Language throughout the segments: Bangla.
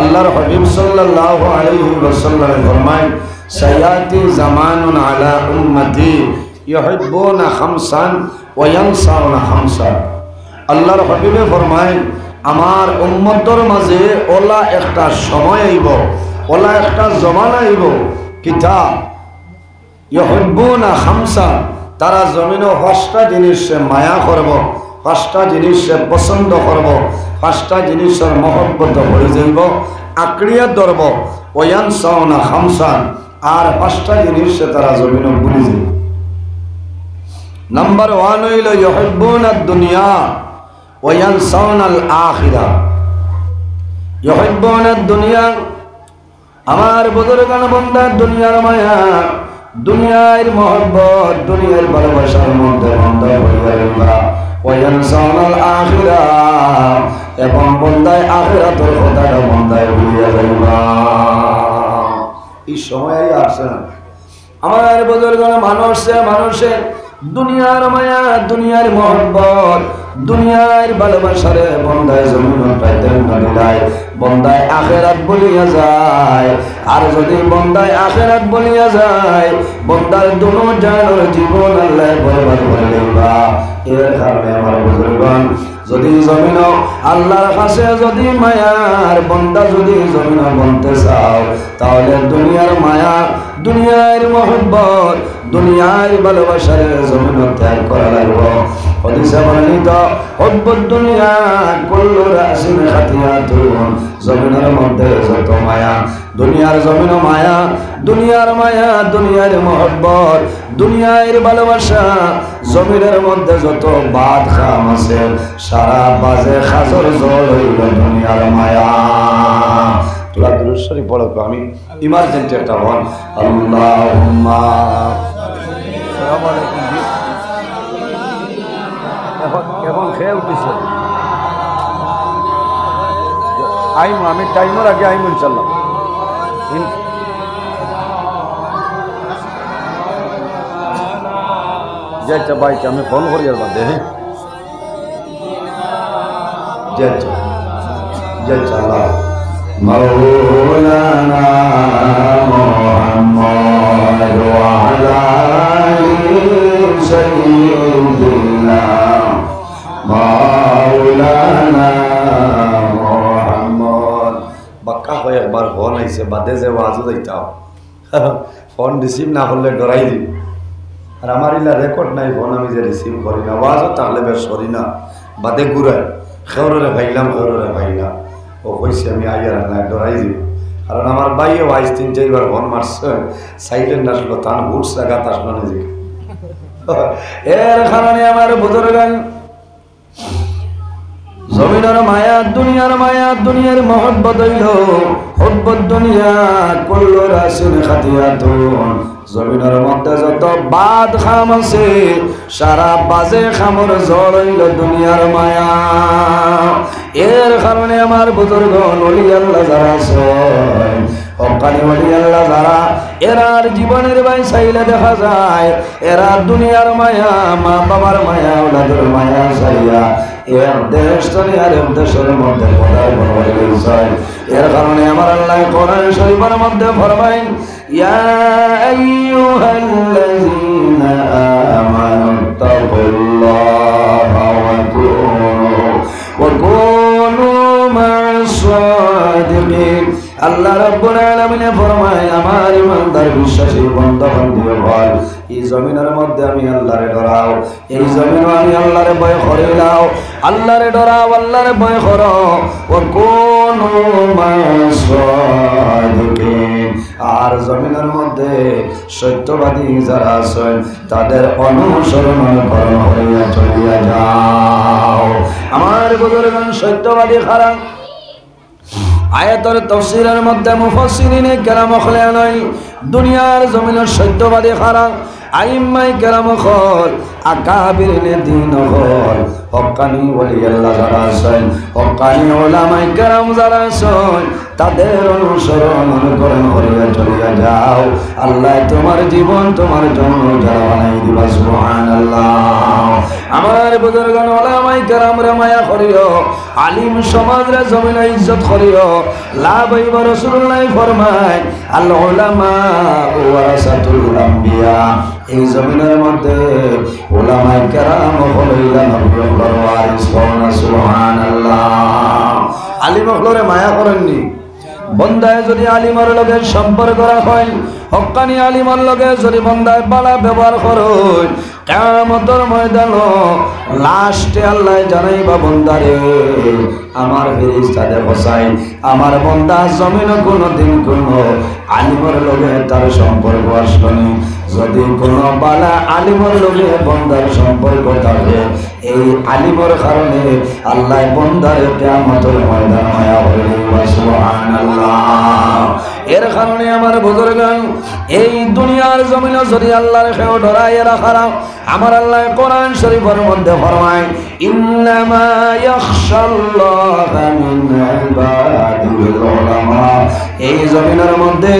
আল্লাহর হাবিব সাল্লাল্লাহু আলাইহি ওয়াসাল্লাম ফরমায় সায়াতি জামানুন আলা উম্মতি ইউহিব্বুনা খামসান ওয়া ইয়ানসাউনা খামসান। আল্লাহর হাবিবে ফরমায় আমার উম্মতর মাঝে ওলা একটা সময় আইব, ওলা একটা জমানা আইব কিতা ইউহিব্বুনা খামসান, তারা জমিনে পাঁচটা জিনিসে মায়া করব, পাঁচটা জিনিসে পছন্দ করব, পাঁচটা জিনিসের মহব্বত হয়ে যাইব, আঁকড়িয়া ধরব। ওয়ানসাউনা খামসান, আর পাঁচটা জিনিসে তারা জমিনে ভুলে যাইব। নাম্বার 1 হইল ইউহিব্বুনা দুনিয়া ওয়ানসাউনা আল আখিরা। ইউহিব্বুনা দুনিয়া, আমার বুজুর্গান বান্দা দুনিয়ার মায়া, দুনিয়ার মহব্বত, দুনিয়ার ভালোবাসার মধ্যে বান্দা হইয়া রইবা। ওয়ানসাউনা আল আখিরা, এবং বান্দায় আখিরাতের কথাটা বান্দায় ভুলিয়া যাইবা। এই সময় আসে না আমার বুজুর্গান, মানুষে দুনিয়ার মায়া, দুনিয়ার মহব্বত, দুনিয়ার ভালোবাসারে বন্দায় জমিন পাইতে নদিলায়, বন্দায় আখেরাত বলিয়া যায়। আর যদি বন্দায় আখেরাত বলিয়া যায়, বন্দার দুনো জানোর জীবন আল্লাহ বরবাদ করে দিবা। এর কারণে আমার বুজুর্গণ, যদি জমিন আল্লাহর কাছে যদি মায়ার বন্দা যদি জমিন বনতে চাও, তাহলে দুনিয়ার মায়া, দুনিয়ার মহব্বত, দুনিয়ার ভালোবাসার জমিন ত্যাগ করা লাগবে। হাদিসে বর্ণিত হুব্বুদ দুনিয়া কুল্লু রাসিন খাতিয়াতুন, জমিনের মধ্যে যত মায়া, দুনিয়ার জমিন মায়া, দুনিয়ার মায়া, দুনিয়ার মহব্বত, দুনিয়ার ভালোবাসা, জমিনের মধ্যে যত বাদ খাম আছে, সারা বাজে খাজর জল হইল দুনিয়ার মায়া। তোরা দুরূদ শরীফ পড়ো, আমি ইমার্জেন্সি একটা বল। আল্লাহুম্মা আসসালামু আলাইকুম। এখন খেয়ে উঠেছে, আইমু, আমি টাইমের আগে আইমু ইনশাল্লাহ। যাইছা বাইকে আমি ফোন করি আর বাদে। হ্যাঁ যাইছা যাইছা আল্লাহ মাওলানা মুহাম্মদ ওয়া আলা আলিহি সাইয়্যিদিনা মাওলানা মুহাম্মদ। বাক্কা হয় একবার ফোন আইছে, বাদে যে ওয়াজও যাইতাম, ফোন রিসিভ না করলে ডরাই দিই। আর আমার ইলা রেকর্ড নাই, ফোন আমি যে রিসিভ করি না, ওয়াজও তাহলে বেশ করি না, বাদে ঘুরাই খেউরে ভাইলাম, খেউরে ভাইলাম। ও কইছে আমি আইয়ার না, ডরাই দিই। কারণ আমার বাইয়ে ওয়াইজ 3-4 ফোন মারছে, সাইলেন্ট আসলো, তান হুট জায়গাত আসলো নিজে। এর কারণে আমার বুজুর্গান, জমিনের মায়া, দুনিয়ার মায়া, দুনিয়ার মহব্বত হইল হুব্বুদ দুনিয়া কুল্লু রাসিন খাতিয়াতুন, জমিনের মধ্যে যত বাদ খাম আছে, সারা বাজে খামর জল হইল দুনিয়ার মায়া। এর কারণে আমার বুজুর্গণ, ওলি আল্লাহ যারা আছেন, হক্কানি ওলি আল্লাহ যারা, এরার জীবনের বাই চাইলে দেখা যায় এরা দুনিয়ার মায়া, মা বাবার মায়া, ওলাদের মায়া চাইয়া এক দেশ চলে আর এক দেশের মধ্যে পদার্পণ হয়ে গেছে। এর কারণে আমার আল্লাহ কোরআন শরীফের মধ্যে ফরমাইন, ইয়া আইয়ুহাল্লাযীনা আমানু তাকুল্লাহা ওয়া কুনু মা'আস সাদিকিন। আল্লাহ রাব্বুল আলামিন ফরমায়, আমার ইমানদার বিশ্বাসী বান্দা বান্দীগণ, এই জমিনের মধ্যে আমি আল্লাহরে ডরাও, এই জমিনে আমি আল্লাহরে ভয় করিলাও, আল্লাহরে ডরাও, আল্লাহরে ভয় করো। ও কোন সাদিকিন, আর জমিনের মধ্যে সত্যবাদী যারা আছেন তাদের অনুসরণ করণ হইয়া চলিয়া যাও। আমার বুজুর্গগণ, সত্যবাদী খারাপ আয়াতের তাফসীরের মধ্যে মুফাসসিরিনে কেরাম খলেন দুনিয়ার জমিনের সত্যবাদী খারাপ আইম্মাই কেরাম খল আকাবিরিনে দিন হল হক্কানি ওলি আল্লাহ যারা আছেন, হক্কানি ওলামায়ে কেরাম যারা আছেন, তাদের অনুসরণ অনুকরণ করিয়া চলিয়া যাও। আল্লাহ তোমার জীবন তোমার জন্য যারা বানাই দিবা। সুবহানাল্লাহ। আমার বুজুর্গান ওলামায়ে কেরামরে মায়া করিও, আলিম সমাজরে জমিনে ইজ্জত করিও। লাভ হইব রাসূলুল্লাহ ফরমায় আল উলামা ওয়ারাসাতুল আম্বিয়া। এই জমিনের মধ্যে ওলামায়ে কেরাম হইলা নবীর ওয়ারিস। সুবহানাল্লাহ। আলিম হলরে মায়া করেননি। বন্দায় যদি আলিমার লগে সম্পর্ক রাখেন, হক্কানি আলিমার লগে যদি বন্দায় বালা ব্যবহার করেন, কিয়ামতের ময়দানে লাস্টে আল্লাহ জানাইবা বন্দারে আমার ফেরেশতাদের বসাই আমার বন্দা জমিনে কোনদিন কোনো আলিমের লগে তার সম্পর্ক আসলো। যদি কোনো বালা আলিমের লগে বন্দার সম্পর্ক থাকে, এই আলিমের কারণে আল্লাহ বন্দারে কিয়ামতের ময়দানে মায়া করিবে। সুবহানাল্লাহ। এর কারণে আমার বুজুর্গান এই দুনিয়ার জমিনে যদি আল্লাহর খেয়ে ডরায় রাখারা, আমার আল্লাহ কোরআন শরীফের মধ্যে ফরমায় ইন্নামা ইয়াখশাল্লাহা মিন ইবাদিল উলামা। এই জমিনের মধ্যে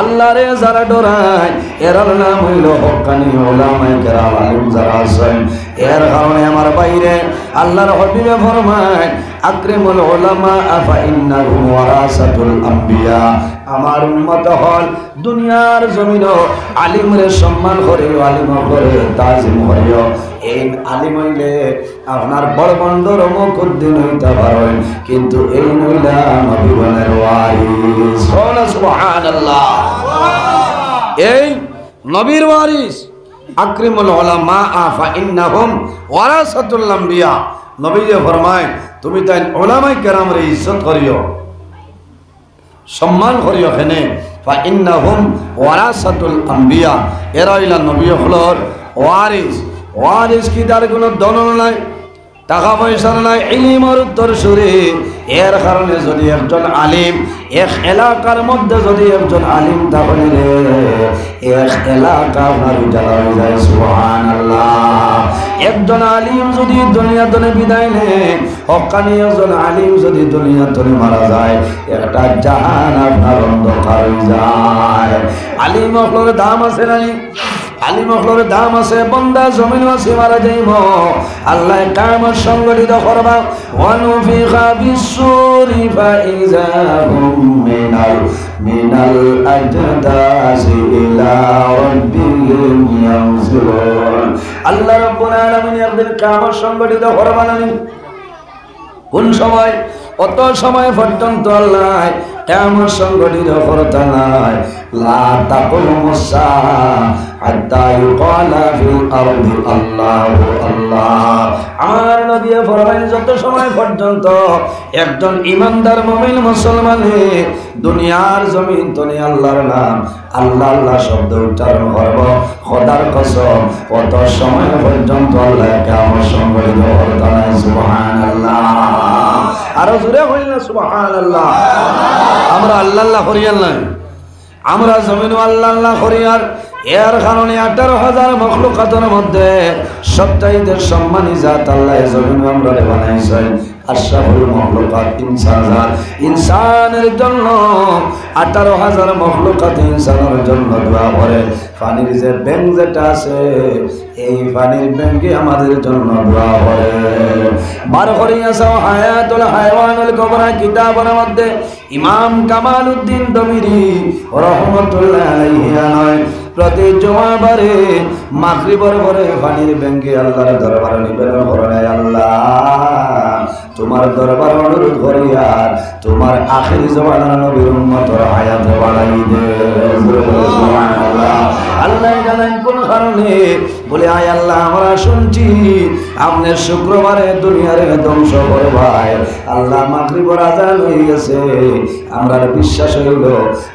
আল্লাহরে যারা ডরায় এর নাম হইল হক্কানি উলামায়ে কেরাম, আলিম যারা আছেন। এর কারণে আমার বাইরে আল্লাহর হাবিবে ফরমায় আকরিমুল উলামা ফা ইন্নাহুম ওয়ারাসাতুল আম্বিয়া। আমার উম্মত হল দুনিয়ার জমিনে আলিমরে সম্মান করিও, আলিম করে তাজিম করিও। এই আলিম হইলে আপনার বড় বন্দর মুকুদ্দিন হইতে পারেন, কিন্তু এই নইলা নবীগণের ওয়ারিস। সুবহানাল্লাহ। এই নবীর ওয়ারিস আকরিমুল উলামা ফা ইন্নাহুম ওয়ারাসাতুল আম্বিয়া। নবী যে ফরমায় তুমি তাই উলামায়ে কেরামরে ইজ্জত করিও, সম্মান করিও। কেনে ফা ইন্নাহুম ওয়ারাসাতুল আম্বিয়া। এরা হইলা নবী হলর ওয়ারিস। ওয়ারিস কি তার কোনো দনন নাই, টাকা পয়সা নাই, ইলমের উত্তরসূরি। এর কারণে যদি একজন আলিম এক এলাকার মধ্যে যদি একজন আলিম তাহলে এক এলাকা আপনার উজালা হয়ে যায়। সুবহানাল্লাহ। একজন আলিম যদি দুনিয়াতে বিদায় নেয়, হক্কানি একজন আলিম যদি দুনিয়াতে মারা যায়, একটা জাহান আপনার অন্ধকার হয়ে যায়। আলিম হলের দাম আছে নাই? আলিম হলের দাম আছে। বন্দা জমিন আছে মারা যাইব, আল্লাহ কিয়ামত সংগঠিত করবা। ওয়ানুফিখা বিসসুরি ফাইযা হুম মিনাল আজদাসি ইলা রাব্বিহিম ইয়ানসিরুন। আল্লাহ রাব্বুল আলামিন একদিন কিয়ামত সংগঠিত করবা না। কোন সময়? অত সময় পর্যন্ত আল্লাহ কিয়ামত সংগঠিত করতে নাই। লা তাকুমুস সাআ হাত্তা ইউকালা ফিল আরদি আল্লাহু আল্লাহ। আমার নবী ফরমায় যত সময় পর্যন্ত একজন ইমানদার মুমিন মুসলমানে দুনিয়ার জমিন তনে আল্লাহর নাম আল্লাহ আল্লাহ শব্দ উচ্চারণ করব, খোদার কসম কত সময় পর্যন্ত আল্লাহ কিয়ামত সংগঠিত করতে নাই। সুবহানাল্লাহ। আরো জোরে হইল সুবহানাল্লাহ। আমরা আল্লাহ আল্লাহ করিয়াল নাই, আমরা জমিন আল্লাহ আল্লাহ করিয়ার। এর কারণে 18,000 মখলুকাতের মধ্যে সবচাইতে সম্মানী জাত আল্লাহ জমিন আমরা বানাইছেন। আশরাফুল মখলুকাত ইনসান। ইনসানের জন্য 18,000 মখলুকাত ইনসানের জন্য দোয়া করে। পানির যে ব্যাংক যেটা আছে, এই পানির ব্যাংকে আমাদের জন্য দোয়া করে। বার করিয়াছে হায়াতুল হায়ওয়ানুল কুবরা কিতাবের মধ্যে ইমাম কামালউদ্দিন দমিরি রহমাতুল্লাহ আলাইহি নয় প্রতি জুমাবারে মাগরিবের পরে পানির ব্যাংকে আল্লাহর দরবারে নিবেদন করেন, আল্লাহ তোমার দরবার অনুরোধ করি আর তোমার আখির জমানার নবীর উম্মতের হায়াত বাড়াই দে। সুবহানাল্লাহ। আল্লাহ জানেন কোন কারণে বলে আয় আল্লাহ আমরা শুনছি আপনি শুক্রবারে দুনিয়ারে ধ্বংস করবাই। আল্লাহ মাগরিবের আযান হয়ে গেছে, আমরা বিশ্বাস হইল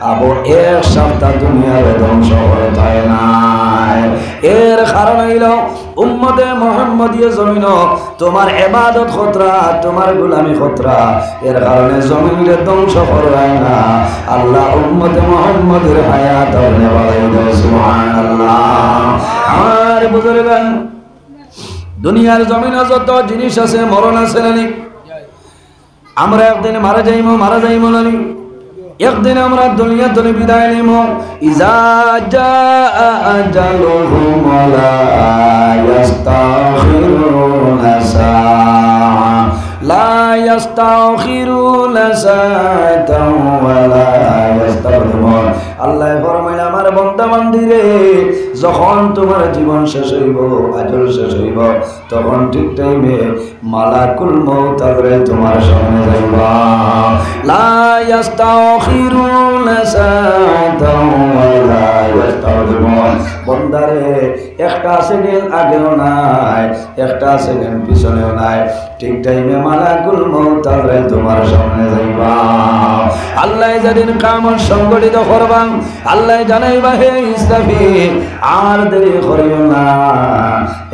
আবো এক সপ্তাহ দুনিয়ারে ধ্বংস করতে হয় নাই। এর কারণ হইল উম্মতে মুহাম্মদিয়া জমিন তোমার ইবাদত খতরা, তোমার গোলামি খতরা। এর কারণে জমিনে ধ্বংস করায় না। আল্লাহ উম্মতে মুহাম্মদের হায়াত বাড়াই দাও। সুবহানাল্লাহ। আমার বুজুর্গান দুনিয়ার জমিনে যত জিনিস আছে মরণ আছে নানি আমরা একদিন মারা যাইমো নানি একদিন আমরা দুনিয়া থেকে বিদায় নিব ইজা জাআ আজালুহুম লা ইস্তাখিরুনা সাআ লা ইস্তাখিরুনা সাআতাও ওয়া লা ইস্তাকদিমুন আল্লাহ ফরমায় আমার বান্দা বান্দিরে যখন তোমার জীবন শেষ হইব আজল শেষ হইব তখন ঠিক টাইমে মালাকুল মউত আজরাইল তোমার সামনে যাইবা লা ইস্তাখিরুনা সাআতাও ওয়া লা ইস্তাকদিমুন বান্দারে একটা সেকেন্ড আগেও নাই একটা সেকেন্ড পিছনেও নাই ঠিক টাইমে মালাকুল মউত আজরাইল তোমার সামনে যাইবা আল্লাহ যেদিন কিয়ামত সংগঠিত করবা আল্লাহ জানাইবা হে ইসরাফিল আর দেরি করিও না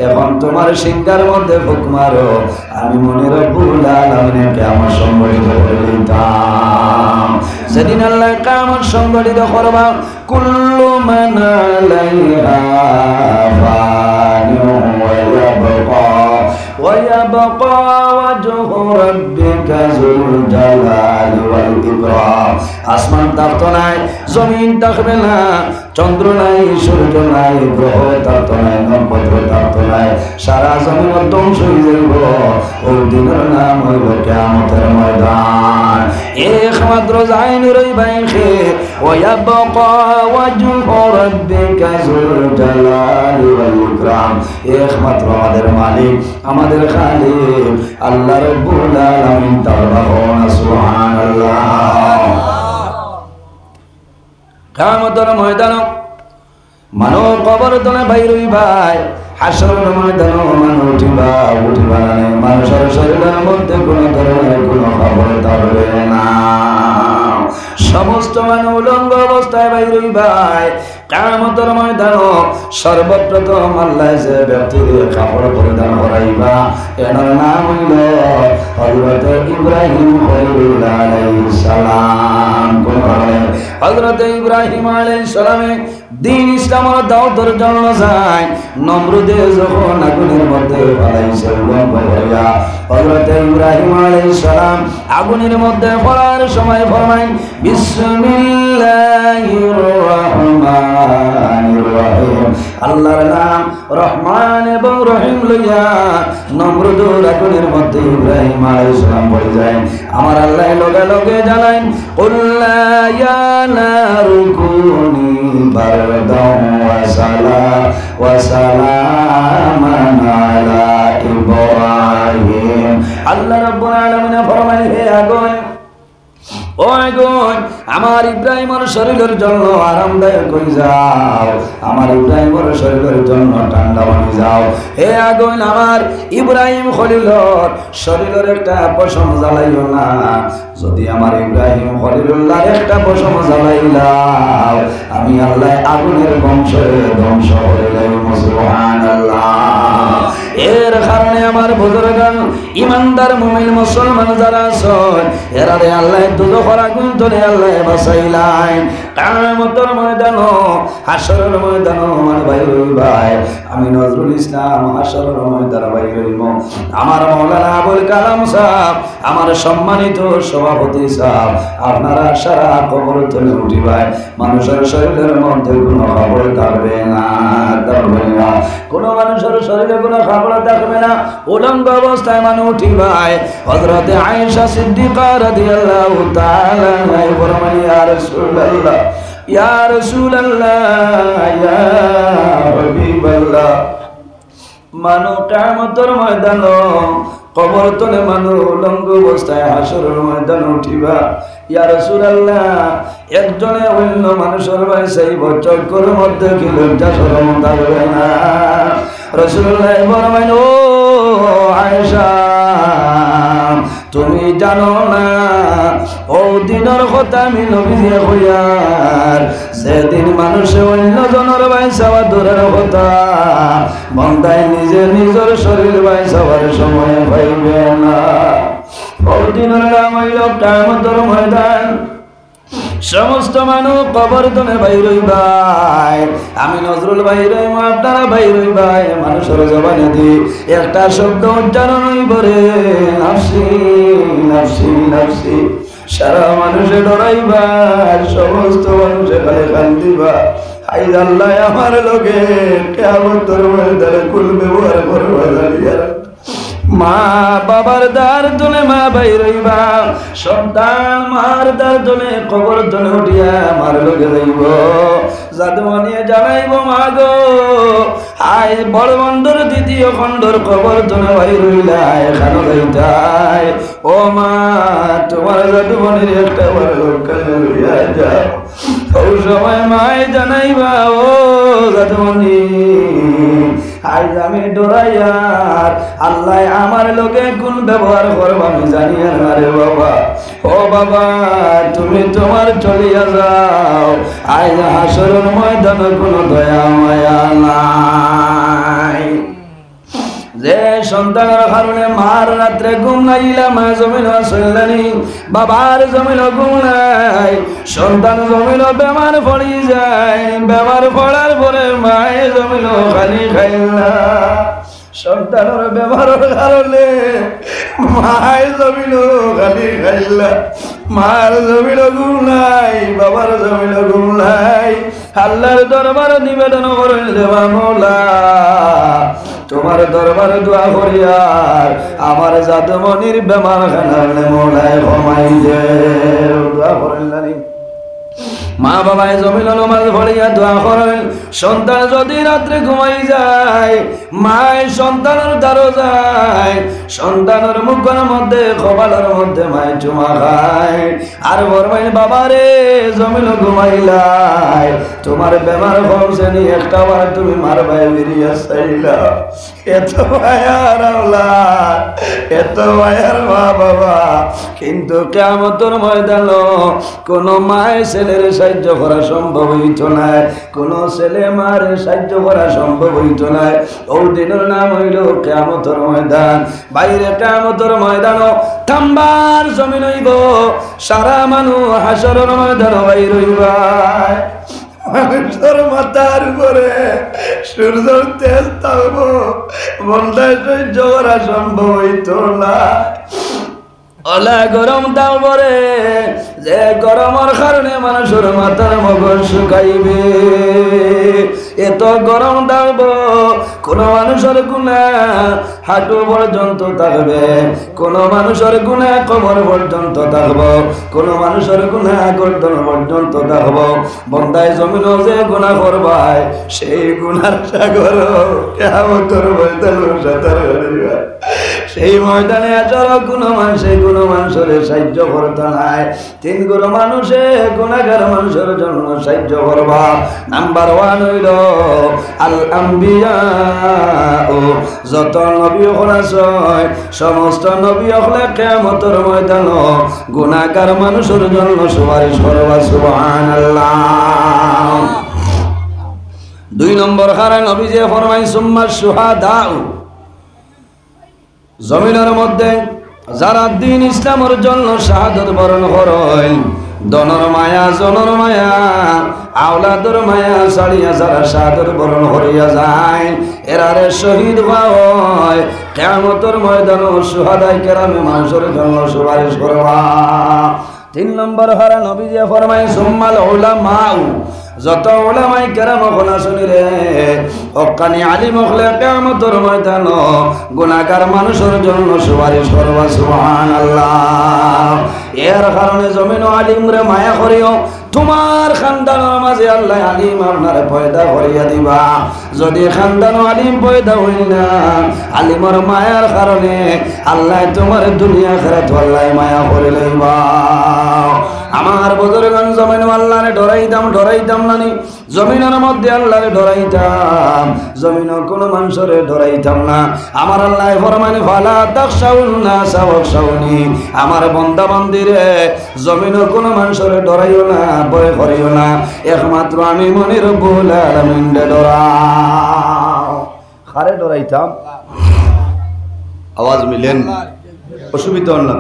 এখন তোমার সিংহার মধ্যে ফুঁক মারো আমি মনে রব্বুল আলামিনের কিয়ামত সংগঠিত করে দিতাম সেদিন আল্লাহ কিয়ামত সংগঠিত করবা কুল্লু মান আলাইহা ফানিউ ওয়া ইয়াবকা ويبقى وجه ربك ذو الجلال والإكرام আসমান থাকতো নাই জমিন থাকবে না চন্দ্র নাই সূর্য নাই গ্রহ থাকতো নাই নক্ষত্র থাকতো নাই সারা জমিন ধ্বংস হয়ে যাইব ওই দিনের নাম হইল কিয়ামতের ময়দান একমাত্র যাইন রইবাইখে ওয়ায়াবকা ওয়াজহু রাব্বিকা যুল জালালি ওয়াল ইকরাম একমাত্র আমাদের মালিক আমাদের খালিক আল্লাহ রাব্বুল আলামিন তাআলা সুবহানাল্লাহ কিয়ামতের ময়দান মানব কবর তলে বাইরই ভাই হাসরের ময়দান মানুষ উঠিবা না মানুষের শরীরের মধ্যে কোনো ধরনের কোনো খবর থাকবে না সমস্ত মানুষ উলঙ্গ অবস্থায় বাইরই ভাই কিয়ামতের ময়দান সর্বপ্রথম আল্লাহ যে ব্যক্তিকে কাপড় পরিধান করাইবা এর নাম হইল হযরত ইব্রাহিম খলিলুল্লাহ আলাইহিস সালাম হযরত ইব্রাহিম আলাইহিস সালামে দিন ইসলামের দাওয়াতের জন্য যায় নমরুদে যখন আগুনের মধ্যে ফেলাইছে হযরত ইব্রাহিম আলাইহিস সালাম আগুনের মধ্যে পড়ার সময় ফরমায় বিসমিল্লাহির রহমানির রহিম আল্লাহর নাম রহমান এবং রহিম লইয়া নমরুদের আগুনের মধ্যে ইব্রাহিম আলাইহিস সালাম পড়ে যায় আমার আল্লাহ লগে লগে জানান কুল ইয়া নারু কুনি বারদান ওয়া সালামান আলা ইব্রাহিম আল্লাহ রাব্বুল আলামিন ফরমায় হে আগুন ও আগুন আমার ইব্রাহিমের শরীরের জন্য আরামদায়ক হয়ে যাও আমার ইব্রাহিমের শরীরের জন্য ঠান্ডা হয়ে যাও হে আগুন আমার ইব্রাহিম খলিলর শরীরের একটা পশম জ্বালাইও না যদি আমার ইব্রাহিম খলিলুল্লাহর একটা পশম জ্বালাইলাও আমি আল্লাহ আগুনের বংশে ধ্বংস করে দেব সুবহানাল্লাহ এর কারণে আমার বুজুর্গগণ ইমানদার মুমিন মুসলমান যারা আছেন এরারে আল্লাহ দুজখের আগুন থেকে আল্লাহ বাঁচাইলেন কিয়ামতের ময়দান হাসরের ময়দান আমার ভাই ভাই আমি নজরুল ইসলাম হাসরের ময়দান ভাই হইব আমার মাওলানা আবুল কালাম সাহেব আমার সম্মানিত সভাপতি সাহেব আপনারা সারা কবর থেকে উঠিবাই মানুষের শরীরের মধ্যে কোনো খবর থাকবে না কোনো মানুষের শরীরে কোনো খবর থাকবে না উলঙ্গ অবস্থায় মানুষ উঠিবাই হযরত আয়েশা সিদ্দিকা রাদিয়াল্লাহু তাআলা আনহা ফরমান ইয়া রাসূলুল্লাহ ইয়া রাসূলুল্লাহ ইয়া হাবিবাল্লাহ মানু কিয়ামতের ময়দান কবর তলে মানু উলঙ্গ অবস্থায় হাসরের ময়দান উঠিবা ইয়া রাসূলুল্লাহ একজনে অন্য মানুষের ভাষায় চক্কর মধ্যে কি লজ্জা শরম থাকবে না রাসূলুল্লাহ ফরমাইন ও আয়েশা তুমি জানো না ও দিনের কথা আমি নবীজি কইয়ার সেদিন মানুষে অন্য জনের বাইসাওয়া দূরের কথা বান্দায় নিজে নিজের শরীর বাইসাওয়ার সময় পাইবে না ও দিনের নাম হইল কিয়ামতের ময়দান সমস্ত মানুষ কবর তনে বাইর হইবাই আমি নজরুল বাইর হইব আপনারা বাইর হইবাই মানুষের জবানে দি একটা শব্দ উচ্চারণ হইব রে নাফসি নাফসি নাফসি সারা মানুষে ডরাইবা সমস্ত মানুষে খালি কান্দিবা আই আল্লাহ আমার লোকে কিয়ামতের ময়দানে কুল ব্যবহার করবা জানিয়া মা বাবার দার দলে মা বাইর হইবা সন্তান মার দার দলে কবর দলে উঠিয়া মার লোকে যাইব জাদুমণি জানাইব মা গো আয় বড় বন্দর দ্বিতীয় খণ্ডর কবর দলে বাইর হইলা এখানে যাইতাই ও মা তোমার জাদুমণির একটা বড় লোক লইয়া যাও ওই সময় মায় জানাইবা ও জাদুমণি আজ আমি ডরাইয়ার আল্লাহ আমার লোকে কোন ব্যবহার করবো আমি জানি না রে বাবা ও বাবা তুমি তোমার চলিয়া যাও আজ হাসরের ময়দানে কোনো দয়া মায়া নাই যে সন্তানের কারণে মার রাত্রে ঘুম নাইলা মা জমিন চললানি বাবার জমিন ঘুম নাই সন্তান জমিন বেমার পড়ি যায় বেমার পড়ার পরে মায়ে জমিন খালি খাইলা সন্তানের বেমারের কারণে মায়ের জমিন খালি খাইলা মার জমিন ঘুম নাই বাবার জমিন ঘুম নাই আল্লাহর দরবার নিবেদন করেন দেওয়া মৌলা তোমার দরবারে দোয়া করিয়ার আমার জাদুমণির বেমার খানালে মৌলায় ক্ষমাই দে দোয়া করেন জানি মা বাবায় জমিন নমাজ পড়িয়া দোয়া করেন সন্তান যদি রাত্রে ঘুমাই যায় মায় সন্তানের দ্বারও যায় সন্তানের মুখের মধ্যে কপালের মধ্যে মায় চুমা খায় আর বরমাইন বাবারে জমিন ঘুমাইলাই তোমার বেমার কমছে নি একটা বার তুমি মার ভাই বেরিয়ে চাইলা এত মায়ার আওলাদ এত মায়ার মা বাবা কিন্তু কিয়ামতের ময়দানে কোন মায়ের ছেলের সাহায্য করা সম্ভব হইত না কোন ছেলে মার সাহায্য করা সম্ভব হইত না ওই দিনের নাম হইল কিয়ামতের ময়দান বাইরে কিয়ামতের ময়দান থামবার জমিন হইব সারা মানুষ হাসরের ময়দান বাইর হইবা মানুষের মাথার উপরে সূর্যের তেজ থাকবো বন্ধায় সহ্য করা সম্ভব হইত না ওলা গরম তাও পরে যে গরমের কারণে মানুষের মাথার মগজ শুকাইবে এত গরম থাকব কোন মানুষের গুণা হাঁটু পর্যন্ত থাকবে কোন মানুষের গুণা কোমর পর্যন্ত থাকব কোন মানুষের গুণা গর্দন পর্যন্ত থাকব বন্দায় জমিন যে গুণা করবায় সেই গুণার সাগর কিয়ামতের ময়দানে সাঁতার কাটিবা সেই ময়দানে আচর কোনো মানুষের সাহায্য করতে নাই তিন গুণ মানুষে গুণাগার মানুষের জন্য সাহায্য করবা নাম্বার 1 হইল আল আম্বিয়া ও যত নবী আছে সমস্ত নবী হলে কিয়ামতের ময়দানে গুণাগার মানুষের জন্য সুপারিশ করবা সুবহানাল্লাহ 2 নম্বর হারা নবী যে ফরমাই সুম্মা শুহাদা জমিনের মধ্যে যারা দ্বীন ইসলামের জন্য শাহাদত বরণ করেন দনর মায়া জনর মায়া আওলাদর মায়া ছাড়িয়া যারা শাহাদত বরণ করিয়া যায় এরারে শহীদ হয় কিয়ামতের ময়দানে শুহাদায়ে কেরামে মানুষের জন্য সুপারিশ করবা 3 নম্বর হারা নবী যে ফরমায় সুম্মাল উলামা যত উলামায়ে কেরাম কোনা শুনি রে হক্কানি আলিম হলে কিয়ামতের ময়দানে গুনাহগার মানুষের জন্য সুপারিশ করবা সুবহানাল্লাহ এর কারণে জমিন আলিম রে মায়া করিও তোমার খানদানের মাঝে আল্লাহ আলিম আপনারে পয়দা করিয়া দিবা যদি খানদান আলিম পয়দা হই না আলিমর মায়ার কারণে আল্লাহ তোমার দুনিয়া আখিরাত আল্লাহ মায়া করে লইবা আমার বুজুর্গগণ জমিন আল্লাহরে ডরাইতাম নানি জমিনের মধ্যে আল্লাহরে ডরাইতাম জমিনও কোনো মানুষরে ডরাইতাম না আমার আল্লাহ ফরমান ফালা তাখশাউন নাস ওয়াখশাউনি আমার বান্দা বান্দিরে জমিনও কোনো মানুষরে ডরাইও না ভয় করিও না একমাত্র আমি মনি রব্বুল আলামিন ডরাও কারে ডরাইতাম আওয়াজ মিলেন অসুবিধা না।